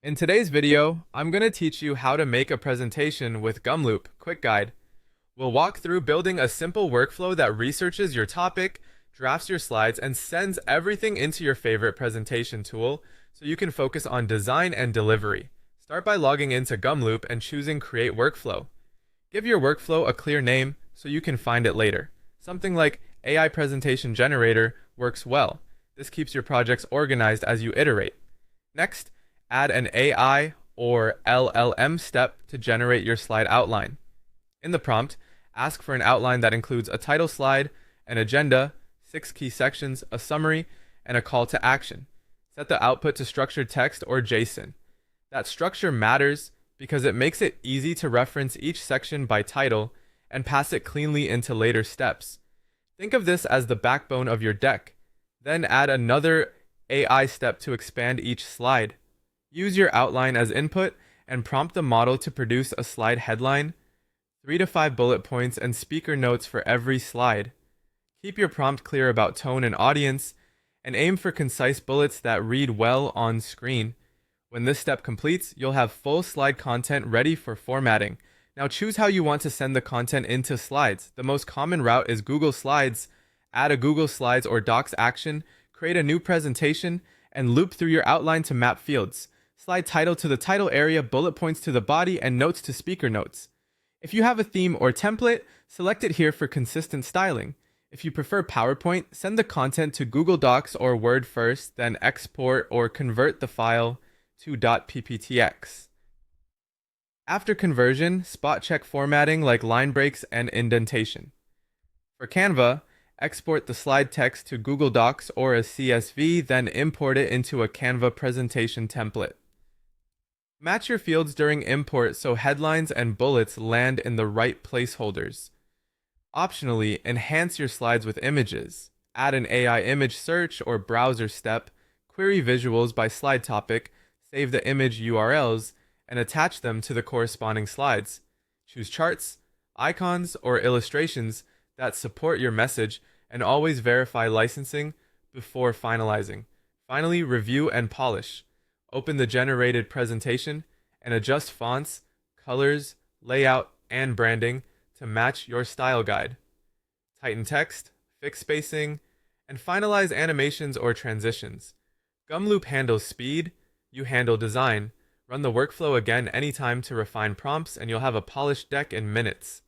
In today's video, I'm going to teach you how to make a presentation with Gumloop Quick Guide. We'll walk through building a simple workflow that researches your topic, drafts your slides, and sends everything into your favorite presentation tool so you can focus on design and delivery. Start by logging into Gumloop and choosing Create Workflow. Give your workflow a clear name so you can find it later. Something like AI Presentation Generator works well. This keeps your projects organized as you iterate. Next, add an AI or LLM step to generate your slide outline. In the prompt, ask for an outline that includes a title slide, an agenda, 6 key sections, a summary, and a call to action. Set the output to structured text or JSON. That structure matters because it makes it easy to reference each section by title and pass it cleanly into later steps. Think of this as the backbone of your deck. Then add another AI step to expand each slide. Use your outline as input and prompt the model to produce a slide headline, 3 to 5 bullet points, and speaker notes for every slide. Keep your prompt clear about tone and audience, and aim for concise bullets that read well on screen. When this step completes, you'll have full slide content ready for formatting. Now choose how you want to send the content into slides. The most common route is Google Slides. Add a Google Slides or Docs action, create a new presentation, and loop through your outline to map fields. Slide title to the title area, bullet points to the body, and notes to speaker notes. If you have a theme or template, select it here for consistent styling. If you prefer PowerPoint, send the content to Google Docs or Word first, then export or convert the file to .pptx. After conversion, spot check formatting like line breaks and indentation. For Canva, export the slide text to Google Docs or a CSV, then import it into a Canva presentation template. Match your fields during import so headlines and bullets land in the right placeholders. Optionally, enhance your slides with images. Add an AI image search or browser step, query visuals by slide topic, save the image URLs, and attach them to the corresponding slides. Choose charts, icons, or illustrations that support your message, and always verify licensing before finalizing. Finally, review and polish. Open the generated presentation and adjust fonts, colors, layout, and branding to match your style guide. Tighten text, fix spacing, and finalize animations or transitions. Gumloop handles speed, you handle design. Run the workflow again anytime to refine prompts, and you'll have a polished deck in minutes.